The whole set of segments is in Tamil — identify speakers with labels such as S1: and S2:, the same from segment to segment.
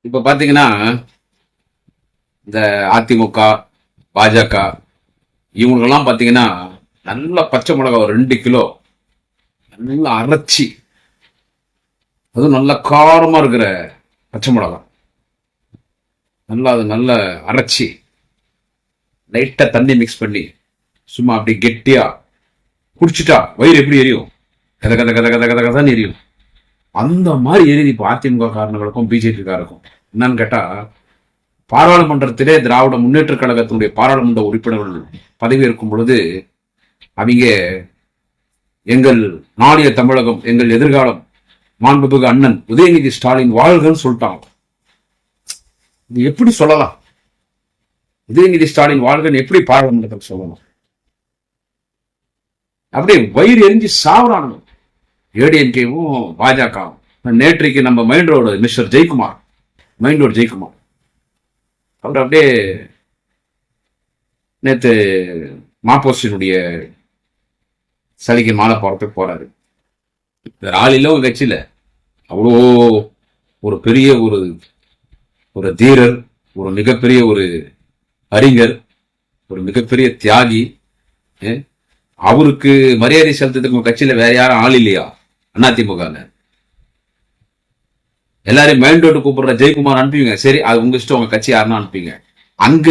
S1: இப்ப பாத்தீங்கன்னா இந்த அதிமுக, பாஜக இவங்களுக்கெல்லாம் பாத்தீங்கன்னா நல்ல பச்சை மிளகா ஒரு 2 கிலோ நல்லா அரைச்சி, அதுவும் நல்ல காரமா இருக்கிற பச்சை மிளகா நல்லா அது நல்ல அரைச்சி லைட்டா தண்ணி மிக்ஸ் பண்ணி சும்மா அப்படி கெட்டியா குடிச்சிட்டா வயிறு எப்படி எரியும்? கத கத கத கத கத கதான் எரியும். அந்த மாதிரி எரியுது இப்போ அதிமுக காரர்களுக்கும் பிஜேபி காரருக்கும். என்னன்னு கேட்டா, பாராளுமன்றத்திலே திராவிட முன்னேற்ற கழகத்தினுடைய பாராளுமன்ற உறுப்பினர்கள் பதவி இருக்கும் பொழுது அவங்க எங்கள் நாளைய தமிழகம், எங்கள் எதிர்காலம், மாண்புமிகு அண்ணன் உதயநிதி ஸ்டாலின் வாழ்கன்னு சொல்லிட்டாங்க. இது எப்படி சொல்லலாம்? உதயநிதி ஸ்டாலின் வாழ்கன்னு எப்படி பாராளுமன்றத்தில் சொல்லலாம்? அப்படியே வயிறு எரிஞ்சு சாவறானுங்க ஏடிஎம்கேவும் பாஜகவும். நேற்றைக்கு நம்ம mind road mister Jayakumar, mind road Jayakumar, அவர் அப்படியே நேற்று மாப்போஸ்டினுடைய சலிக்கு மாலை போறதுக்கு போறாரு. வேற ஆள் இல்லை உங்க கட்சியில. அவ்வளோ ஒரு பெரிய ஒரு தீரர், ஒரு மிகப்பெரிய ஒரு அறிஞர், ஒரு மிகப்பெரிய தியாகி. அவருக்கு மரியாதை செலுத்துறதுக்கு உங்க கட்சியில வேற யாரும் ஆள் இல்லையா? அதிமுக எல்லாரையும் மைண்ட் ரோடு கூப்பிடுற ஜெயக்குமார் அனுப்பிங்க. சரி, அது உங்க இஷ்டம், உங்க கட்சி யாருன்னா அனுப்பிங்க. அங்க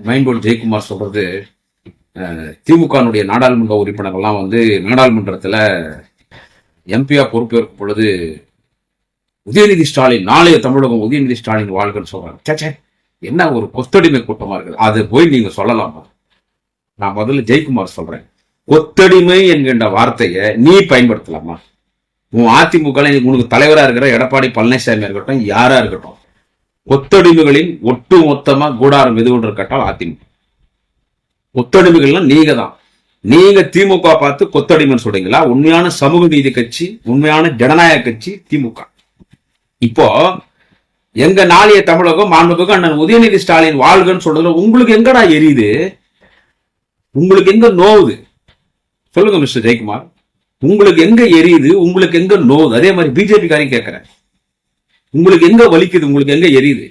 S1: மைண்ட் ரோடு ஜெயக்குமார் சொல்றது, திமுக நாடாளுமன்ற உறுப்பினர்கள்லாம் நாடாளுமன்றத்துல எம்பியா பொறுப்பேற்கும் பொழுது உதயநிதி ஸ்டாலின், நாளைய தமிழகம் உதயநிதி ஸ்டாலின் வாழ்கன்னு சொல்றாங்க. சேச்சே, என்ன ஒரு கொத்தடிமை கூட்டமா இருக்குது. அது போய் நீங்க சொல்லலாமா? நான் முதல்ல ஜெயக்குமார் சொல்றேன், கொத்தடிமை என்கின்ற வார்த்தையை நீ பயன்படுத்தலாமா? உன் அதிமுக உனக்கு தலைவரா இருக்கிற எடப்பாடி பழனிசாமி இருக்கட்டும், யாரா இருக்கட்டும், கொத்தடிமைகளின் ஒட்டு மொத்தமா கூடாரம் எது ஒன்று இருக்கட்டும் அதிமுக. கொத்தடிமைகள்லாம் நீங்க தான். நீங்க திமுக பார்த்து கொத்தடிமைன்னு சொல்றீங்களா? உண்மையான சமூக நீதி கட்சி, உண்மையான ஜனநாயக கட்சி திமுக. இப்போ எங்க நாளைய தமிழகம் மாண்புமிகு அண்ணன் உதயநிதி ஸ்டாலின் வாழ்கன்னு சொல்றதுல உங்களுக்கு எங்கடா எரியுது? உங்களுக்கு எங்க நோவுது? சொல்லுங்க மிஸ்டர் ஜெயக்குமார், உங்களுக்கு எங்க எரியுது? உங்களுக்கு எங்க நோவுது? அதே மாதிரி பிஜேபி காரையும் கேட்கிறேன், உங்களுக்கு எங்க வலிக்குது? உங்களுக்கு எங்க எரியுது?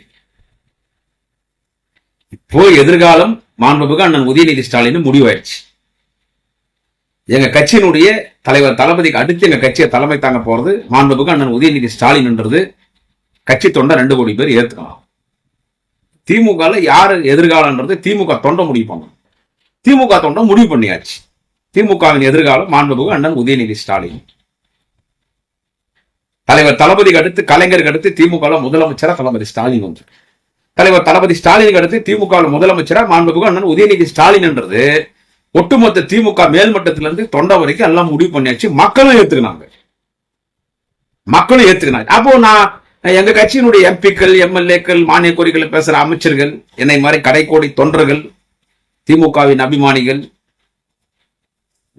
S1: இப்போ எதிர்காலம் மாண்புமிகு அண்ணன் உதயநிதி ஸ்டாலின் முடிவாயிடுச்சு. எங்க கட்சியினுடைய தலைவர் தளபதிக்கு அடுத்து எங்க கட்சியை தலைமை தாங்க போறது மாண்புமிகு அண்ணன் உதயநிதி ஸ்டாலின்ன்றது கட்சி தொண்டை 2 கோடி பேர் ஏத்துக்கலாம். திமுக யாரு எதிர்காலம்ன்றது திமுக தொண்டை முடிவு பண்ணணும். திமுக தொண்டை முடிவு பண்ணியாச்சு. திமுகவின் எதிர்காலம் மாண்புமிகு அண்ணன் உதயநிதி ஸ்டாலின். தலைவர் தளபதிக்கு அடுத்து, கலைஞருக்கு அடுத்து திமுக முதலமைச்சரா தளபதி ஸ்டாலின் வந்து, தலைவர் தளபதி ஸ்டாலினுக்கு அடுத்து திமுக முதலமைச்சரா மாண்புமிகு அண்ணன் உதயநிதி ஸ்டாலின் என்றது ஒட்டுமொத்த திமுக மேல்மட்டத்திலிருந்து தொண்டை வரைக்கும் எல்லாம் முடிவு பண்ணியாச்சு. மக்களும் ஏத்துக்கினாங்க. அப்போ நான் எங்க கட்சியினுடைய எம்பிக்கள், எம்எல்ஏக்கள், மானிய கோரிக்கைகள் பேசுற அமைச்சர்கள், என்னை மாதிரி கடைக்கோடி தொண்டர்கள், திமுகவின் அபிமானிகள்,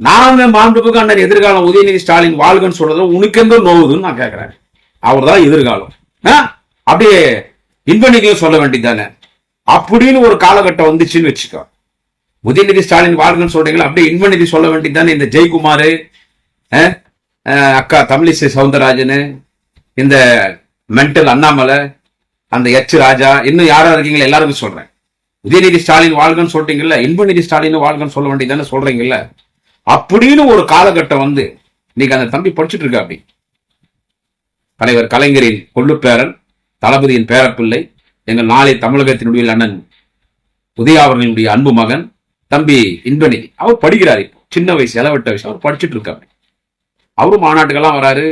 S1: நாங்க மாண்புமிகு அண்ணன் எதிர்காலம் உதயநிதி ஸ்டாலின் வாழ்கன்னு சொல்றது உனக்கு எந்த நோவுதுன்னு நான் கேட்கிறேன். அவர் தான் எதிர்காலம். அப்படியே இன்பநிதியும் சொல்ல வேண்டியதானே அப்படின்னு ஒரு காலகட்டம் வந்துச்சுன்னு வச்சுக்கோ. உதயநிதி ஸ்டாலின் வாழ்கன்னு சொல்றீங்களா, அப்படியே இன்பநிதி சொல்ல வேண்டியதானே. இந்த ஜெயக்குமார், அக்கா தமிழிசை சவுந்தரராஜன், இந்த மென்டல் அண்ணாமலை, அந்த ராஜா, இன்னும் யாரா இருக்கீங்களா எல்லாருக்கும் சொல்றேன். உதயநிதி ஸ்டாலின் வாழ்கன்னு சொல்றீங்கல்ல, இன்பநிதி ஸ்டாலின் வாழ்கன்னு சொல்ல வேண்டியதானே சொல்றீங்கல்ல. அப்படின்னு ஒரு காலகட்டம் வந்து நீங்க அந்த தம்பி படிச்சுட்டு இருக்க. அப்படி தலைவர் கலைஞரின் கொள்ளுப்பேரன், தளபதியின் பேரப்பிள்ளை, எங்கள் நாளை தமிழகத்தினுடைய அண்ணன் உதயா அவர்களுடைய அன்பு மகன் தம்பி இன்பநிதி, அவர் படிக்கிறார். இப்போ சின்ன வயசு, இளவட்ட வயசு, அவர் படிச்சுட்டு இருக்காரு. அவரும் மாநாட்டுக்கெல்லாம் வராரு,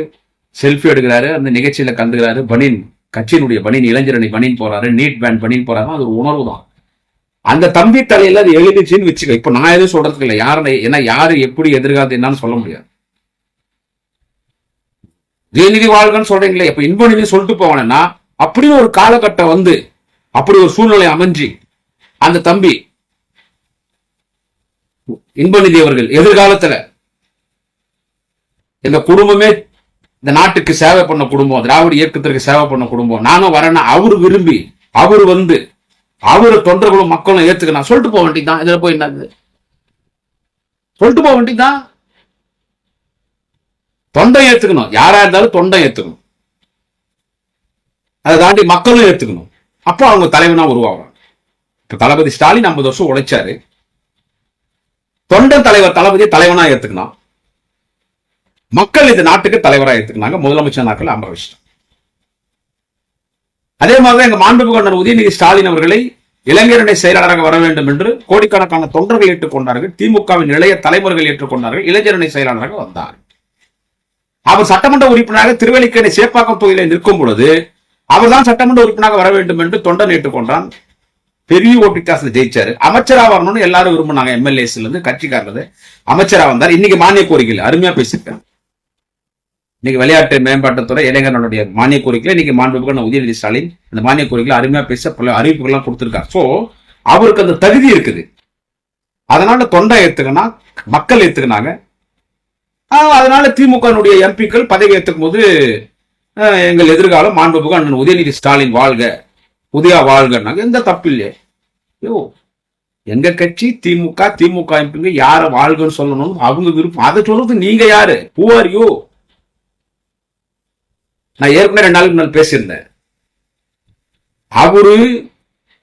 S1: செல்ஃபி எடுக்கிறாரு, அந்த நிகழ்ச்சியில கலந்துக்கிறாரு. பனின், கட்சியினுடைய பனின், இளைஞரணி பனின் போறாரு, நீட் பேண்ட் பனின் போறாரு. அது ஒரு உணர்வு தான். அந்த தம்பி தலையில அது எழுதிச்சுன்னு வச்சுக்க. இப்ப நான் எதுவும் சொல்றதுக்கு இல்லை, யாரு ஏன்னா யாரு எப்படி எதிர்காலத்து என்னன்னு சொல்ல முடியாது. உதயநிதி வாழ்கன்னு சொல்றீங்களே, இப்ப இன்பநிதி சொல்லிட்டு போவானேன்னா அப்படின்னு ஒரு காலகட்டம் வந்து, அப்படி ஒரு சூழ்நிலை அமைஞ்சு அந்த தம்பி இன்பநிதி அவர்கள் எதிர்காலத்துல இந்த குடும்பமே இந்த நாட்டுக்கு சேவை பண்ண குடும்பம், திராவிட இயக்கத்திற்கு சேவை பண்ண குடும்பம், நானும் வரேன்னா அவரு விரும்பி, அவரு வந்து, அவரு தொண்டர்களும் மக்களும் ஏத்துக்கணும் சொல்லிட்டு போக வேண்டியதுதான். இதுல போய் என்ன சொல்லிட்டு போக வேண்டியதுதான். தொண்டை ஏத்துக்கணும், யாரா இருந்தாலும் தொண்டை ஏத்துக்கணும். அதை தாண்டி மக்களும் ஏத்துக்கணும். அப்போ அவங்க தலைவனா உருவாகிறாங்க. இப்ப தளபதி ஸ்டாலின் 50 வருஷம் உழைச்சாரு. தொண்டன் தலைவர் தளபதி தலைவனா ஏத்துக்கணும். மக்கள் இந்த நாட்டுக்கு தலைவராக ஏத்துக்கினாங்க. முதலமைச்சர் நாட்கள் அமர வச்சிட்டோம். அதே மாதிரிதான் எங்க மாண்புமிகு உதயநிதி ஸ்டாலின் அவர்களை இளைஞரணி செயலாளராக வர வேண்டும் என்று கோடிக்கணக்கான தொண்டர்கள் ஏற்றுக்கொண்டார்கள். திமுகவின் இளைய தலைவர்கள் ஏற்றுக்கொண்டார்கள். இளைஞரணி செயலாளராக வந்தார். அவர் சட்டமன்ற உறுப்பினராக திருவல்லிக்கேணி சேப்பாக்கம் தொகுதியில் நிற்கும் பொழுது அவர்தான் சட்டமன்ற உறுப்பினராக வர வேண்டும் என்று தொண்டன் ஏற்றுக்கொண்டான். பெரிய ஓட்டு வித்தியாசத்தில் ஜெயிச்சாரு. அமைச்சரா வரணும்னு எல்லாரும் விரும்பினாங்க. எம்எல்ஏஸ்ல இருந்து கட்சிக்காரது அமைச்சரா வந்தார். இன்னைக்கு மானிய கோரிக்கையில் அருமையா பேசியிருக்காங்க. இன்னைக்கு விளையாட்டு மேம்பாட்டுத்துறை இளைஞர்களுடைய மானிய கோரிக்கையில இன்னைக்கு மாண்புமிகு உதயநிதி ஸ்டாலின் இந்த மானிய கோரிக்கையில அருமையா பேச பல அறிவிப்புகள்லாம் கொடுத்திருக்காரு. சோ அவருக்கு அந்த தகுதி இருக்குது. அதனால தொண்டை ஏத்துக்கனா மக்கள் ஏத்துக்கினாங்க. அதனால திமுக எம்பிக்கள் பதவி ஏற்றுக்கும் போது எங்கள் எதிர்காலம் மாண்புமிகு அண்ணன் உதயநிதி ஸ்டாலின் வாழ்க, உதயா வாழ்க, எந்த தப்பு இல்லையே. எங்க கட்சி திமுக எம்பிங்க யார வாழ்கன்னு சொல்லணும் அவங்க விருப்பம். அதை சொல்றது நீங்க யாரு? Who are you? நான் ஏற்கனவே 2 நாளுக்கு முன்னால் பேசியிருந்தேன். அவரு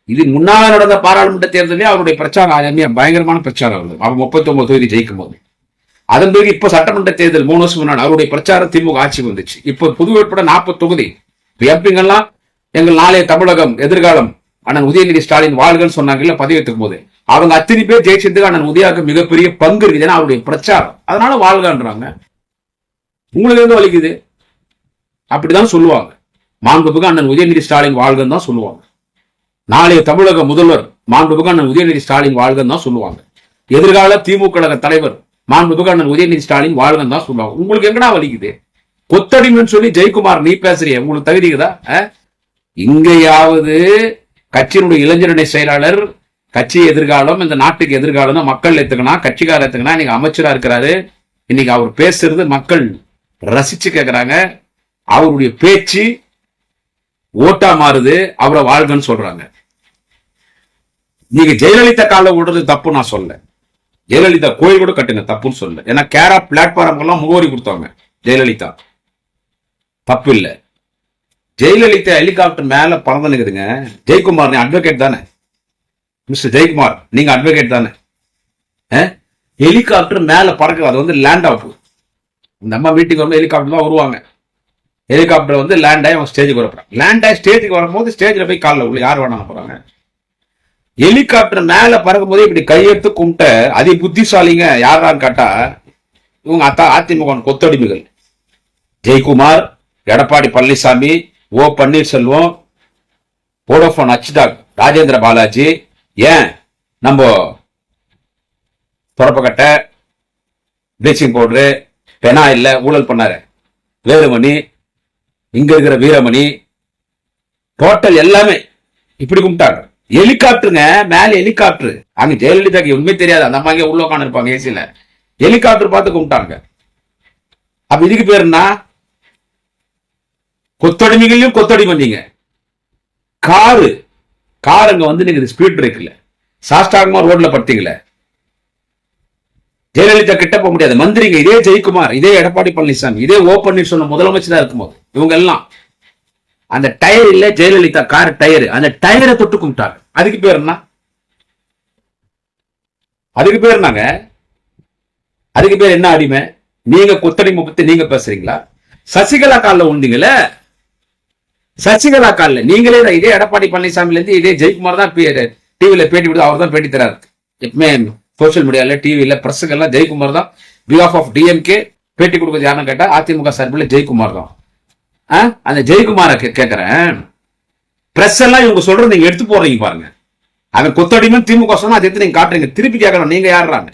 S1: இது முன்னாள் நடந்த பாராளுமன்ற தேர்தலே அவருடைய பிரச்சாரம் பயங்கரமான பிரச்சாரம். அவர் 39 தொகுதி ஜெயிக்கும் போது அதன் பிறகு இப்ப சட்டமன்ற தேர்தல் 3 வருஷம் முன்னாடி அவருடைய பிரச்சாரம் திமுக ஆட்சி வந்துச்சு. இப்ப புது உட்பட 40 தொகுதி எம்பிங்கெல்லாம் எங்கள் நாளைய தமிழகம் எதிர்காலம் அண்ணன் உதயநிதி ஸ்டாலின் வாழ்கன்னு சொன்னாங்கல்ல பதவி ஏற்றுக்கும் போது அவங்க அத்தனை பேர் ஜெயிச்சதுக்கு அண்ணன் உதயாவுக்கு மிகப்பெரிய பங்கு இருக்குது. ஏன்னா அவருடைய பிரச்சாரம். அதனால வாழ்கன்றாங்க. உங்களுக்கு எங்க வலிக்குது? அப்படிதான் சொல்லுவாங்க. மாண்புமிகு அண்ணன் உதயநிதி ஸ்டாலின் வாழ்கன்னு தான் சொல்லுவாங்க. நாளைய தமிழக முதல்வர் மாண்புமிகு அண்ணன் உதயநிதி ஸ்டாலின் வாழ்கன்னு தான் சொல்லுவாங்க. எதிர்கால திமுக தலைவர் மாண்புமிகு அண்ணன் உதயநிதி ஸ்டாலின் வாழ்கன்னு தான் சொல்லுவாங்க. உங்களுக்கு எங்கடா வலிக்குது? கொத்தடிமைன்னு சொல்லி ஜெயக்குமார் நீ பேசுறிய, உங்களுக்கு தகுதிக்குதா? இங்கேயாவது கட்சியினுடைய இளைஞரணி செயலாளர் கட்சி எதிர்காலம் இந்த நாட்டுக்கு எதிர்காலம் மக்கள் ஏத்துக்கணும், கட்சிக்கார ஏத்துக்கணும். இன்னைக்கு அமைச்சரா இருக்கிறாரு. இன்னைக்கு அவர் பேசுறது மக்கள் ரசிச்சு கேட்கிறாங்க. அவருடைய பேச்சு ஓட்டா மாறுது. அவரை வாழ்கன்னு சொல்றாங்க. நீங்க ஜெயலலிதா கால விடுறது தப்பு நான் சொல்ல. ஜெயலலிதா கோயில் கூட கட்டுங்க தப்புன்னு சொல்ல. ஏன்னா கேரா பிளாட்ஃபார்ம் எல்லாம் முகவரி கொடுத்தாங்க. ஜெயலலிதா தப்பு இல்ல. ஜெயலலிதா ஹெலிகாப்டர் மேல பறந்து நிக்குதுங்க. ஜெயக்குமார் நீ அட்வொகேட் தானே? மிஸ்டர் ஜெயக்குமார் நீங்க அட்வொகேட் தானே? ஹெலிகாப்டர் மேல பறக்குது. அது வந்து லேண்ட் ஆஃப். இந்த அம்மா வீட்டுக்கு வந்து ஹெலிகாப்டர் தான் வருவாங்க. ஹெலிகாப்டர் வந்து லேண்ட் ஆகி அவங்க ஸ்டேஜுக்கு வரப்போறாங்க. லேண்ட் ஆகி ஸ்டேஜுக்கு வரும்போது ஸ்டேஜ்ல போய் காலில் உள்ள யார் வேணாலும் போறாங்க. ஹெலிகாப்டர் மேல பறக்கும் போது இப்படி கையெடுத்து கும்பிட்ட அதி புத்திசாலிங்க யாரான்னு கேட்டா இவங்க அதிமுக கொத்தடிமைகள். ஜெயக்குமார், எடப்பாடி பழனிசாமி, ஓ பன்னீர்செல்வம், வோடோபோன் அச்டாக் ராஜேந்திர பாலாஜி, ஏன் நம்ம தொடப்பக்கட்டை ப்ளீச்சிங் பவுடரு பெனா இல்ல ஊழல் பண்ணாரு வேலுமணி, இங்க இருக்கிற வீரமணி, டோட்டல் எல்லாமே இப்படி கும்பிட்டாங்க. ஹெலிகாப்டருங்க மேல ஹெலிகாப்டர். அங்க ஜெயலலிதாக்கு உண்மை தெரியாது. அந்த அம்மா உள்ள உட்காந்து இருப்பாங்க ஏசியில. ஹெலிகாப்டர் பார்த்து கும்பிட்டாங்க. அப்ப இதுக்கு பேர் என்ன? கொத்தடிமைகளையும் கொத்தடிமை. நீங்க காருங்க வந்து நீங்க ஸ்பீட் பிரேக் இல்ல சாஸ்டாகமா ரோட்ல படுத்தீங்களே. ஜெயலலிதா கிட்ட போக முடியாது. மந்திரிங்க இதே ஜெயக்குமார், இதே எடப்பாடி பழனிசாமி, இதே ஓ பன்னீர்செல்வம் முதலமைச்சரா இருக்கும்போது இவங்க எல்லாம் அந்த டயர் இல்ல ஜெயலலிதா கார் டயர், அந்த டயரை தொட்டு கும்பிட்டாங்க. அதுக்கு பேர் என்ன? அதுக்கு பேர் என்னங்க? அதுக்கு பேர் என்ன அடிமை? நீங்க கொத்தடிமை பத்தி நீங்க பேசுறீங்களா? சசிகலா காலில் உண்டீங்கள. சசிகலா காலில் நீங்களே இதே எடப்பாடி பழனிசாமில இருந்து இதே ஜெயக்குமார் தான் டிவியில பேட்டி கொடுத்து அவர் தான் பேட்டி தராரு. எப்பவுமே சோசியல் மீடியால டிவியில பிரஸுக்கெல்லாம் ஜெயக்குமார் தான் பிஹாஃப் ஆஃப் டிஎம்கே பேட்டி கொடுக்குறது. யாருன்னு கேட்டா அதிமுக சார்பில் ஜெயக்குமார் தான். அந்த ஜெயக்குமார கேட்கிறேன். பிரஸ் எல்லாம் இவங்க சொல்றது நீங்க எடுத்து போறீங்க பாருங்க. அவன் கொத்தடிமை திமுக சொன்னா அதை எடுத்து நீங்க காட்டுறீங்க. திருப்பி கேட்கணும் நீங்க யாருறாங்க?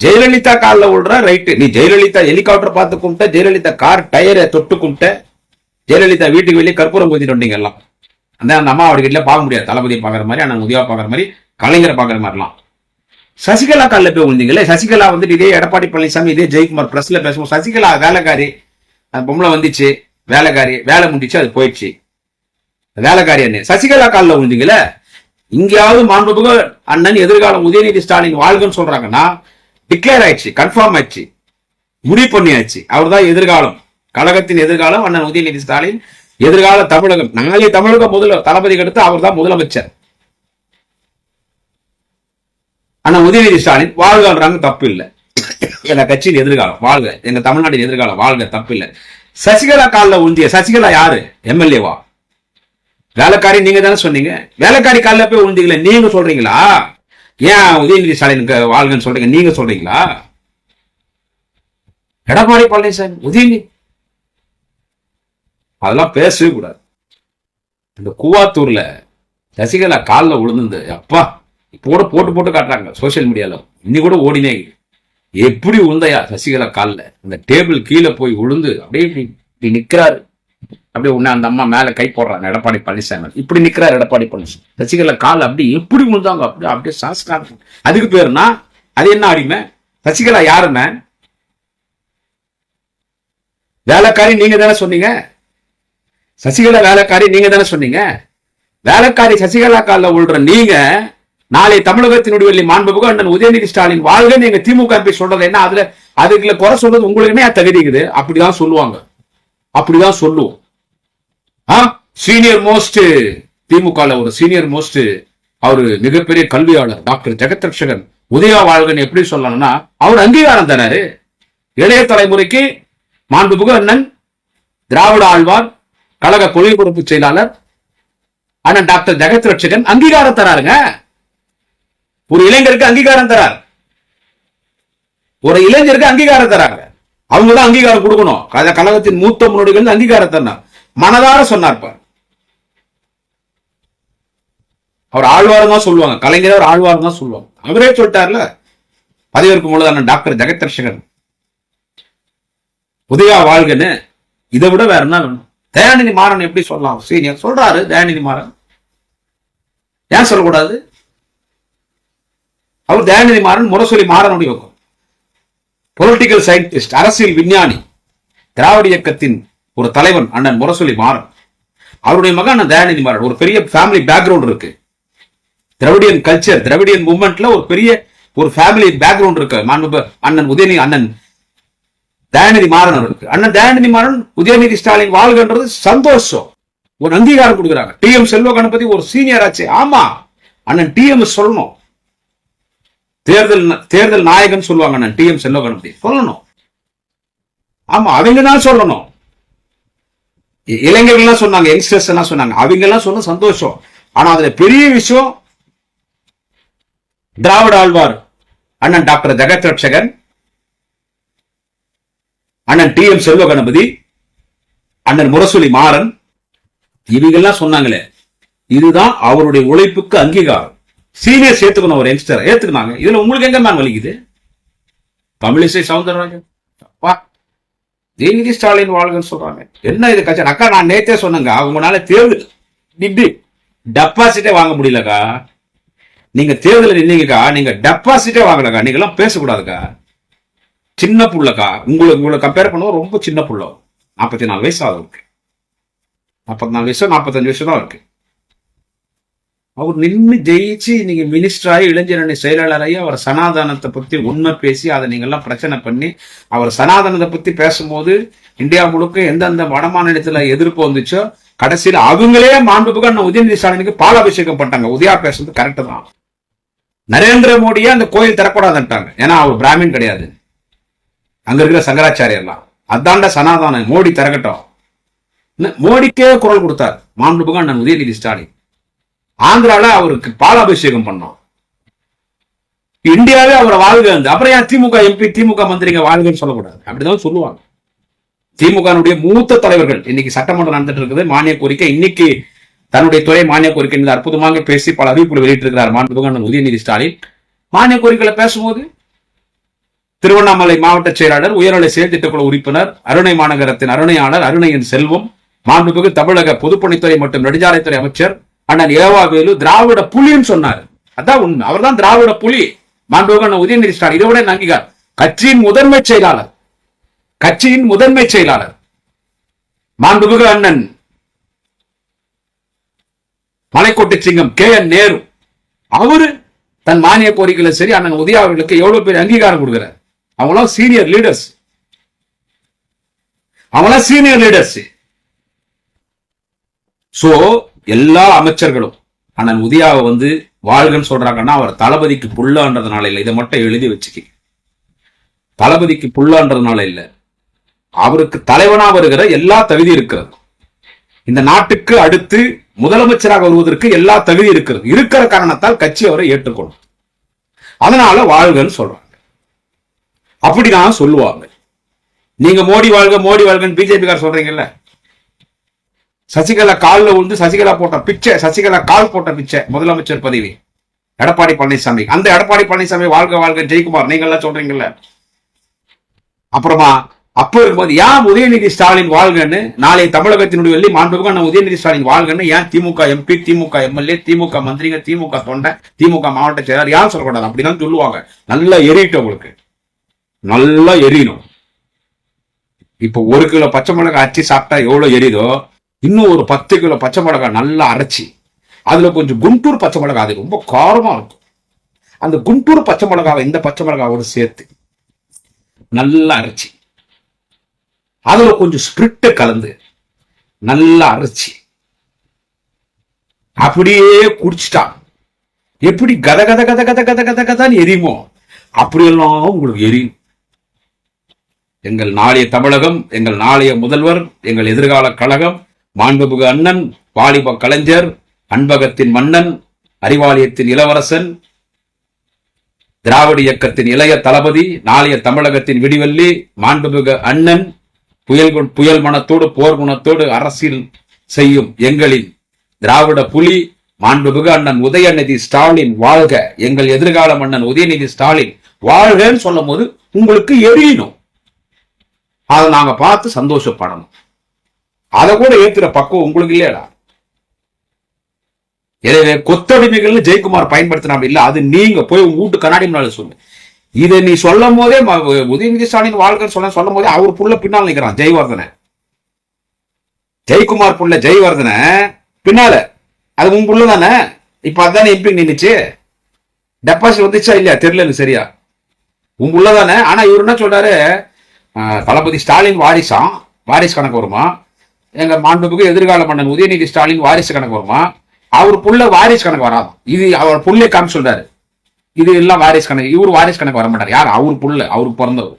S1: ஜெயலலிதா காலில் விடுற ரைட்டு. நீ ஜெயலலிதா ஹெலிகாப்டர் பார்த்து கும்பிட்ட, ஜெயலலிதா கார் டயரை தொட்டு கும்பிட்ட, ஜெயலலிதா வீட்டுக்கு வெளியே கற்பூரம் ஊத்திட்டு வந்தீங்க எல்லாம். அந்த அம்மா அவடி வீட்டுல பார்க்க முடியாது. தளபதியை பாக்குற மாதிரி, அண்ணன் உதயா பாக்குற மாதிரி, கலைஞரை பாக்குற மாதிரிலாம். சசிகலா காலில் போய் விழுந்தீங்களே. சசிகலா வந்துட்டு இதே எடப்பாடி பழனிசாமி இதே ஜெயக்குமார் பிரஸ்ல பேசுவோம். சசிகலா வேலைக்காரி, அந்த பொம்பளை வந்துச்சு வேலைக்காரி, வேலை முடிச்சு அது போயிடுச்சு. வேலைக்காரி அண்ணன் சசிகலா காலில் விழுந்தீங்களே. இங்கேயாவது மாண்புமிகு அண்ணன் எதிர்காலம் உதயநிதி ஸ்டாலின் வாழ்கன்னு சொல்றாங்கன்னா டிக்ளேர் ஆயிடுச்சு, கன்ஃபார்ம் ஆயிடுச்சு, முடிவு பண்ணியாச்சு. அவர் தான் எதிர்காலம், கழகத்தின் எதிர்காலம் அண்ணன் உதயநிதி ஸ்டாலின். எதிர்கால தமிழகம், நாளை தமிழக தளபதிக்கு அடுத்து அவர் தான் முதலமைச்சர். ஆனா உதயநிதி ஸ்டாலின் வாழ்கிறாங்க, தப்பு இல்லை. எங்க கட்சியின் எதிர்காலம் வாழ்க, எங்க தமிழ்நாட்டின் எதிர்காலம் வாழ்க, தப்பு இல்லை. சசிகலா காலில் உந்திய சசிகலா யாரு? எம்எல்ஏவா? வேலைக்காரி நீங்க தானே சொன்னீங்க. வேலைக்காரி காலில் போய் உழுந்தீங்களே, நீங்க சொல்றீங்களா? ஏன் உதயநிதி ஸ்டாலின் வாழ்கன்னு சொல்றீங்க? நீங்க சொல்றீங்களா? எடப்பாடி பழனிசாமி, உதயநிதி, அதெல்லாம் பேசவே கூடாது. இந்த கூவாத்தூர்ல சசிகலா காலில் விழுந்து, அப்பா இப்போ கூட போட்டு காட்டுறாங்க சோசியல் மீடியால. இன்னி கூட ஓடினே, எப்படி உழுந்தையா சசிகலா காலில்? அந்த டேபிள் கீழே போய் விழுந்து அப்படியே இப்படி நிக்கிறாரு. அப்படியே உன்ன அந்த அம்மா மேல கை போடுறாங்க எடப்பாடி பழனிசாமி, இப்படி நிக்கிறார் எடப்பாடி பழனிசாமி. சசிகலா கால் அப்படி எப்படி விழுந்தாங்க, அப்படியே சாஸ்திரம். அதுக்கு பேருனா அது என்ன அடிமை? சசிகலா யாருமே? வேலைக்காரி நீங்க தானே சொன்னீங்க. சசிகலா வேலைக்காரி நீங்க தானே சொன்னீங்க. வேலைக்காரி சசிகலா காலில் விழுற நீங்க நாளை தமிழகத்தினுடைய மாண்புமிகு அண்ணன் உதயநிதி ஸ்டாலின் வாழ்கன்னு எங்க திமுக எம்பி சொல்றது என்ன? அதுக்குள்ள குறை சொல்றது உங்களுக்குமே தகுதிக்குது. அப்படிதான் சொல்லுவாங்க, அப்படிதான் சொல்லுவோம். சீனியர் மோஸ்ட் திமுக ஒரு சீனியர் மோஸ்ட் அவரு மிகப்பெரிய கல்வியாளர் டாக்டர் ஜெகத் ரட்சகன் உதயா வாழ்கன்னு எப்படி சொல்லணும்னா அவர் அங்கீகாரம் தராரு. இளைய தலைமுறைக்கு மாண்புமிகு அண்ணன் திராவிட ஆழ்வார் கழக கொள்கை பொறுப்பு செயலாளர் அண்ணன் டாக்டர் ஜெகத் ரட்சகன் அங்கீகாரம் தராருங்க. ஒரு இளைஞருக்கு அங்கீகாரம் தரார், ஒரு இளைஞருக்கு அங்கீகாரம் தராங்க. அவங்கதான் அங்கீகாரம் கொடுக்கணும். கழகத்தின் மூத்த முன்னோடிகள் அங்கீகாரம் தரார். மனதார சொன்னார். அவர் ஆழ்வார் தான் சொல்லுவாங்க, கலைஞர் அவர் ஆழ்வார் தான் சொல்லுவாங்க. அவரே சொல்லிட்டார்ல பதவியேற்கும் பொழுது டாக்டர் ஜெகத் ரட்சகன் உதயா வாழ்கன்னு. இதை விட வேற என்ன வேணும்? தயாநிதி மாறன் எப்படி சொல்லலாம்? சீனியர் சொல்றாரு தயாநிதி மாறன், ஏன் சொல்லக்கூடாது? அவர் தயாநிதி மாறன் முரசொலி மாறனுடைய பொலிட்டிக்கல் சயின்டிஸ்ட், அரசியல் விஞ்ஞானி, திராவிட இயக்கத்தின் ஒரு தலைவன் அண்ணன் முரசொலி மாறன். அவருடைய மகன் அண்ணன் தயாநிதி மாறன். ஒரு பெரிய ஃபேமிலி பேக்ரவுண்ட் இருக்கு. திராவிடியன் கல்ச்சர், திராவிடியன் மூவ்மெண்ட்ல ஒரு பெரிய ஒரு ஃபேமிலி பேக்ரவுண்ட் இருக்கு. அண்ணன் உதயநிதி, அண்ணன் தயாநிதி மாறன் இருக்கு. அண்ணன் தயாநிதி மாறன் உதயநிதி ஸ்டாலின் வாழ்கின்றது சந்தோஷம். ஒரு அங்கீகாரம் கொடுக்குறாங்க. டி.எம். செல்வ கணபதி ஒரு சீனியர் ஆச்சு. ஆமா, அண்ணன் டி.எம். சொல்லணும். தேர்தல் நாயகன் சொல்லுவாங்க அண்ணன் டி.எம். செல்வ கணபதி சொல்லணும். ஆமா, அவங்க தான் சொல்லணும். இளைஞர்கள் சொன்னாங்க, யங்ஸ்டர்ஸ் எல்லாம் சொன்னாங்க, அவங்க எல்லாம் சொன்ன சந்தோஷம். ஆனா அதுல பெரிய விஷயம் திராவிட ஆழ்வார் அண்ணன் டாக்டர் ஜெகத் ரட்சகன், அண்ணன் டி.எம். செல்வ கணபதி, அண்ணன் முரசொலி மாறன், இவங்கெல்லாம் சொன்னாங்களே, இதுதான் அவருடைய உழைப்புக்கு அங்கீகாரம். சீனியர் சேர்த்துக்கணும், ஒரு யங்ஸ்டர் ஏத்துக்கினாங்க. இதுல உங்களுக்கு எங்க மேன் வலிக்குது? தமிழிசை சவுந்தரராஜன் உதயநிதி ஸ்டாலின் வாழ்கன்னு சொல்றாங்க. என்ன இது கட்சி? அக்கா நான் நேத்தே சொன்னேங்க, அவங்களால தேர்தல் டெபாசிட்டே வாங்க முடியலக்கா. நீங்க தேர்தல் நின்னீங்கக்கா, நீங்க டெபாசிட்டே வாங்கலக்கா. நீங்க எல்லாம் பேசக்கூடாதுக்கா. சின்ன புள்ளக்கா, உங்களை கம்பேர் பண்ணுவோம், ரொம்ப சின்ன புள்ள. 44 வயசு ஆகுது. 44 வயசு 45 வயசு தான் இருக்கு. அவர் நின்று ஜெயிச்சு நீங்க மினிஸ்டர் ஆகி இளைஞரணி செயலாளராகி அவர் சனாதனத்தை பத்தி உண்மை பேசி அதை நீங்க எல்லாம் பிரச்சனை பண்ணி அவர் சனாதனத்தை பத்தி பேசும்போது இந்தியா முழுக்க எந்தெந்த வட மாநிலத்துல எதிர்ப்பு வந்துச்சோ கடைசியில் அவங்களே மாண்புமிகு அண்ணன் உதயநிதி ஸ்டாலினுக்கு பாலாபிஷேகம் பண்ணாங்க. உதயா பேசுறது கரெக்ட் தான். நரேந்திர மோடியே அந்த கோயில் திறக்கூடாதுட்டாங்க, ஏன்னா அவர் பிராமின் கிடையாது. அங்க இருக்கிற சங்கராச்சாரியர்லாம் அதாண்ட சனாதானம், மோடி திறக்கட்டும். மோடிக்கே குரல் கொடுத்தார் மாண்புமிகு அண்ணன் உதயநிதி ஸ்டாலின். ஆந்திரால அவருக்கு பாலாபிஷேகம் பண்ணோம். இந்தியாவே அவரை வாழ்க. அப்புறம் ஏன் திமுக எம்பி திமுக மந்திரிங்க வாழ்கன்னு சொல்லக்கூடாது? அப்படிதான் சொல்லுவாங்க. திமுக மூத்த தலைவர்கள் இன்னைக்கு சட்டமன்றம் நடந்துட்டு இருக்குது. மானிய கோரிக்கை இன்னைக்கு தன்னுடைய துறை மானிய கோரிக்கை அற்புதமாக பேசி பல அறிவிப்புகள் வெளியிட்டிருக்கிறார் மாண்புமிகு அண்ணன் உதயநிதி ஸ்டாலின். மானிய கோரிக்கைகளை பேசும்போது திருவண்ணாமலை மாவட்ட செயலாளர், உயர்நிலை செயல்திட்டக்குழு உறுப்பினர், அருணை மாநகரத்தின் அருணையாளர் அருணையின் செல்வம், மாண்புமிகு தமிழக பொதுப்பணித்துறை மற்றும் நெடுஞ்சாலைத்துறை அமைச்சர் அண்ணன் ஏவாவேலு திராவிட புலின்னு சொன்னார். அதான் உண்மை, அவர் தான் திராவிட புலி மாண்புமிகு அண்ணன் உதயநிதி ஸ்டாலின். இதோட அங்கீகாரம். கட்சியின் முதன்மை செயலாளர் மாண்புமிகு அண்ணன் மலைக்கோட்டை சிங்கம் கே.என். நேரு, அவரு தன் மானிய கோரிக்கையில சரி அண்ணன் உதயாவிற்கு எவ்வளவு பேர் அங்கீகாரம் கொடுக்கிறார். அவங்களாம் சீனியர் லீடர்ஸ். சோ எல்லா அமைச்சர்களும் அண்ணன் உதயாவை வந்து வாழ்கன்னு சொல்றாங்கன்னா அவர் தளபதிக்கு புள்ளன்றதுனால இல்லை. இதை மட்டும் எழுதி வச்சுக்க. தளபதிக்கு புள்ளன்றதுனால இல்ல, அவருக்கு தலைவனா வருகிற எல்லா தகுதி இருக்கிறது. இந்த நாட்டுக்கு அடுத்து முதலமைச்சராக வருவதற்கு எல்லா தகுதி இருக்கிறது. இருக்கிற காரணத்தால் கட்சி அவரை ஏற்றுக்கொள்ளும். அதனால வாழ்கன்னு சொல்றாங்க. அப்படிதான் சொல்லுவாங்க. நீங்க மோடி வாழ்க மோடி வாழ்கன்னு பிஜேபி கார் சொல்றீங்கல்ல. சசிகலா காலில் விழுந்து சசிகலா போட்ட பிச்சை, சசிகலா கால் போட்ட பிச்சை முதலமைச்சர் பதவி எடப்பாடி பழனிசாமி. அந்த எடப்பாடி பழனிசாமி வாழ்க வாழ்க ஜெயக்குமார் நீங்க எல்லாம் சொல்றீங்கல்ல. அப்புறமா அப்ப இருக்கும்போது ஏன் உதயநிதி ஸ்டாலின் வாழ்கன்னு நாளை தமிழகத்தினுடைய வெள்ளி மாண்புமிகு உதயநிதி ஸ்டாலின் வாழ்கன்னு ஏன் திமுக எம்பி, திமுக எம்எல்ஏ, திமுக மந்திரிங்க, திமுக தொண்டை, திமுக மாவட்ட செயலர் யாரும் சொல்லக்கூடாது. அப்படிதான் சொல்லுவாங்க. நல்லா எரியிட்டு உங்களுக்கு நல்லா எரியணும். இப்போ 1 கிலோ பச்சை மிளகாய் அரைச்சி சாப்பிட்டா எவ்வளவு எரியுதோ, இன்னும் ஒரு 10 கிலோ பச்சை மிளகாய் நல்லா அரைச்சி அதுல கொஞ்சம் குண்டூர் பச்சை மிளகாய், அது ரொம்ப காரமா இருக்கும். அந்த குண்டூர் பச்சை மிளகாவை இந்த பச்சை மிளகாவோடு சேர்த்து நல்லா அரைச்சி அதுல கொஞ்சம் ஸ்பிரிட் கலந்து நல்லா அரைச்சி அப்படியே குடிச்சிட்டா எப்படி கத கத கத கத கத கத கதான்னு எரியுமோ அப்படியெல்லாம் உங்களுக்கு எரியும். எங்கள் நாளைய தமிழகம், எங்கள் நாளைய முதல்வர், எங்கள் எதிர்கால கழகம், மாண்புமிகு அண்ணன், வாலிப கலைஞர், அன்பகத்தின் மன்னன், அறிவாலயத்தின் இளவரசன், திராவிட இயக்கத்தின் இளைய தளபதி, நாளைய தமிழகத்தின் விடிவெள்ளி, மாண்புமிகு அண்ணன், புயல் மனத்தோடு போர் குணத்தோடு அரசியல் செய்யும் எங்களின் திராவிட புலி, மாண்புமிகு அண்ணன் உதயநிதி ஸ்டாலின் வாழ்க, எங்கள் எதிர்கால மன்னன் உதயநிதி ஸ்டாலின் வாழ்கன்னு சொல்லும் போது உங்களுக்கு எரியணும். அதை நாங்க பார்த்து சந்தோஷப்படணும். அதை கூட ஏத்துற பக்குவம் உங்களுக்கு இல்லையடா. எனவே கொத்தடிமைகள் ஜெயக்குமார் பயன்படுத்தினா இல்ல, அது நீங்க போய் உங்க வீட்டு கண்ணாடி முன்னால சொல்லு. இதை நீ சொல்லும் போதே உதயநிதி ஸ்டாலின் வாழ்க்கைன்னு சொல்லும் போதே அவர் புள்ள பின்னால் நிற்கிறான் ஜெயவர்தன, ஜெயக்குமார் புள்ள ஜெயவர்தன பின்னால. அது உன் புள்ள தானே. இப்ப அதானே எம்பி நின்னுச்சு. டெபாசிட் வந்துச்சா இல்லையா தெரியல சரியா. உன் புள்ள தானே. ஆனா இவர் என்ன சொல்றாரு, தளபதி ஸ்டாலின் வாரிசாம், வாரிசு கணக்கு வருமா, எங்க மாண்புமிகு எதிர்கால மன்னன் உதயநிதி ஸ்டாலின் வாரிசு கணக்கு வருமா, அவர் புள்ள வாரிசு கணக்கு வராதான். இது அவர் புள்ளை காமி சொல்றாரு. இது எல்லாம் வாரிசு கணக்கு, இவர் வாரிசு கணக்கு வர மாட்டார். யார்? அவர் புள்ள, அவருக்கு பிறந்தவர்.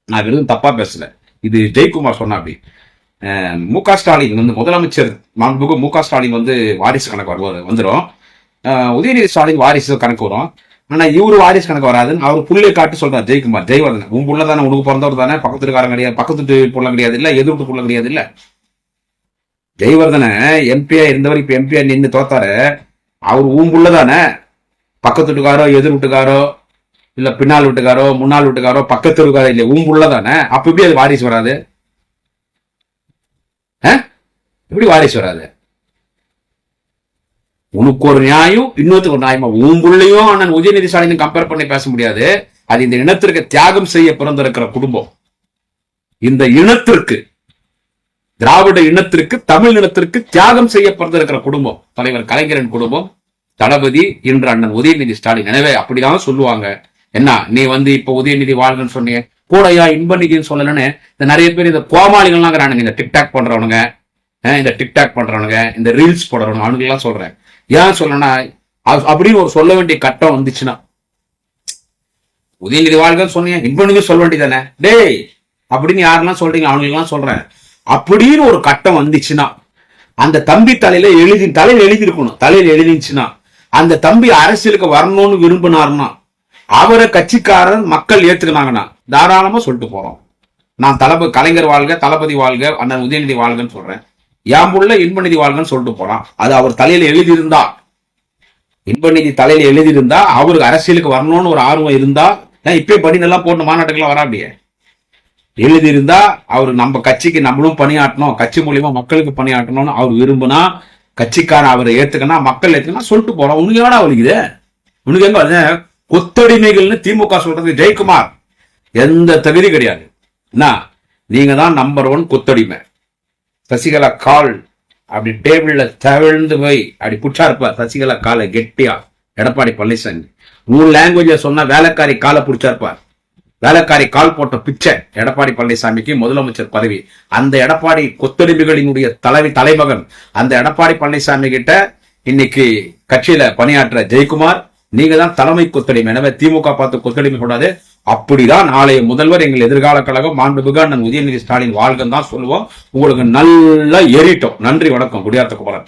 S1: நான் எதுவும் தப்பா பேசல, இது ஜெயக்குமார் சொன்னா. அப்படி மு.க. ஸ்டாலின் வந்து முதலமைச்சர் மாண்புமிகு மு.க. ஸ்டாலின் வந்து வாரிசு கணக்கு வந்துடும். உதயநிதி ஸ்டாலின் வாரிசு கணக்கு வரும். ஆனா இவரு வாரிசு கணக்கு வராதுன்னு அவர் புள்ளையை காட்டு சொல்றாரு ஜெயக்குமார். ஜெயவர்தன் உன் புள்ள தானே, உனக்கு பிறந்தவர் தானே, பக்கத்துக்காரன் கிடையாது, பக்கத்து புள்ள கிடையாது இல்ல, எதிர்த்து புள்ள கிடையாது இல்ல. ஜெயவர்தன எம்பியா இருந்தவர் இப்ப எம்பியா நின்று தோத்தாரு. அவர் உன் புள்ள தானே, பக்கத்து வீட்டுக்காரோ எதிர் வீட்டுக்காரோ இல்ல பின்னால் வீட்டுக்காரோ முன்னாள் வீட்டுக்காரோ பக்கத்து வீட்டுக்காரோ இல்ல, உன் புள்ள தானே. அப்ப எப்படி அது வாரிசு வராது? எப்படி வாரிசு வராது? உனக்கு ஒரு நியாயம், இன்னொருத்துக்கு ஒரு நியாயமா? உன் புள்ளையும் அண்ணன் உதயநிதி ஸ்டாலின் கம்பேர் பண்ணி பேச முடியாது. அது இந்த இனத்திற்கு தியாகம் செய்ய பிறந்திருக்கிற குடும்பம். இந்த இனத்திற்கு, திராவிட இனத்திற்கு, தமிழ் இனத்திற்கு தியாகம் செய்ய பிறந்திருக்கிற குடும்பம் தலைவர் கலைஞரின் குடும்பம், தளபதி இன்று அண்ணன் உதயநிதி ஸ்டாலின். எனவே அப்படிதான் சொல்லுவாங்க. என்ன நீ வந்து இப்ப உதயநிதி வாழ்கன்னு சொன்னீங்க, கூடயா இன்ப நிதின்னு சொல்லலன்னு இந்த நிறைய பேர் இந்த கோமாளிகள்லாம் இந்த டிக்டாக் பண்றவனுங்க, இந்த டிக்டாக் பண்றவனுங்க, இந்த ரீல்ஸ் போடுறவனுங்க, அவனுக்கு எல்லாம் சொல்றேன். ஏன் சொல்லனா அப்படின்னு ஒரு சொல்ல வேண்டிய கட்டம் வந்துச்சுன்னா, உதயநிதி வாழ்கன்னு சொன்னீங்க இன்ப நிதி சொல்ல வேண்டியதானே டேய் அப்படின்னு யாரெல்லாம் சொல்றீங்க அவனுக்கு எல்லாம் சொல்றேன். அப்படின்னு ஒரு கட்டம் வந்துச்சுன்னா அந்த தம்பி தலையில எழுதிருக்கணும். தலையில எழுதிச்சுன்னா அந்த தம்பி அரசியலுக்கு வரணும்னு விரும்பினாருன்னா, அவரை கட்சிக்காரன் மக்கள் ஏத்துக்கினாங்கன்னா தாராளமா சொல்லிட்டு போறோம். நான் கலைஞர் வாழ்க, தளபதி வாழ்க, அண்ணன் உதயநிதி வாழ்கன்னு சொல்றேன். என் புள்ள இன்பநிதி வாழ்கன்னு சொல்லிட்டு போறான். அது அவர் தலையில எழுதியிருந்தா, இன்பநிதி தலையில எழுதியிருந்தா, அவருக்கு அரசியலுக்கு வரணும்னு ஒரு ஆர்வம் இருந்தா, இப்பயே படினெல்லாம் போட்டு மாநாட்டுக்கெல்லாம் வரா அப்படியே எழுதியிருந்தா, அவரு நம்ம கட்சிக்கு நம்மளும் பணியாற்றணும், கட்சி மூலியமா மக்களுக்கு பணியாற்றணும்னு அவர் விரும்புனா, கட்சிக்காரன் அவரை ஏத்துக்கனா, மக்கள் ஏத்துக்கனா சொல்லிட்டு போறோம். உனக்கு எவ்வளோ வலிக்குது? உனக்கு எங்க கொத்தடிமைகள்னு திமுக சொல்றது ஜெயக்குமார் எந்த தகுதி கிடையாது. என்ன நீங்க தான் நம்பர் 1 கொத்தடிமை. சசிகலா கால் அப்படி டேபிள்ல தவிழ்ந்து போய் அப்படி புடிச்சா இருப்பார். சசிகலா காலை கெட்டியா எடப்பாடி பழனிசாமி. 3 லாங்குவேஜ்ல சொன்னா வேலைக்காரி காலை புடிச்சா இருப்பார். வேலைக்காரி கால் போட்ட பிச்சை எடப்பாடி பழனிசாமிக்கு முதலமைச்சர் பதவி. அந்த எடப்பாடி கொத்தடிமைகளினுடைய தலைமகன் அந்த எடப்பாடி பழனிசாமி கிட்ட இன்னைக்கு கட்சியில பணியாற்ற ஜெயக்குமார், நீங்க தான் தலைமை கொத்தடிமை. எனவே திமுக பார்த்து கொத்தடிமை கூடாது. அப்படிதான் நாளைய முதல்வர் எங்கள் எதிர்கால கழகம் மாண்புமிகு அண்ணன் உதயநிதி ஸ்டாலின் வாழ்கன்னு தான் சொல்லுவோம். உங்களுக்கு நல்லா ஏறிட்டோம். நன்றி, வணக்கம். குடியாத்த குமரன்.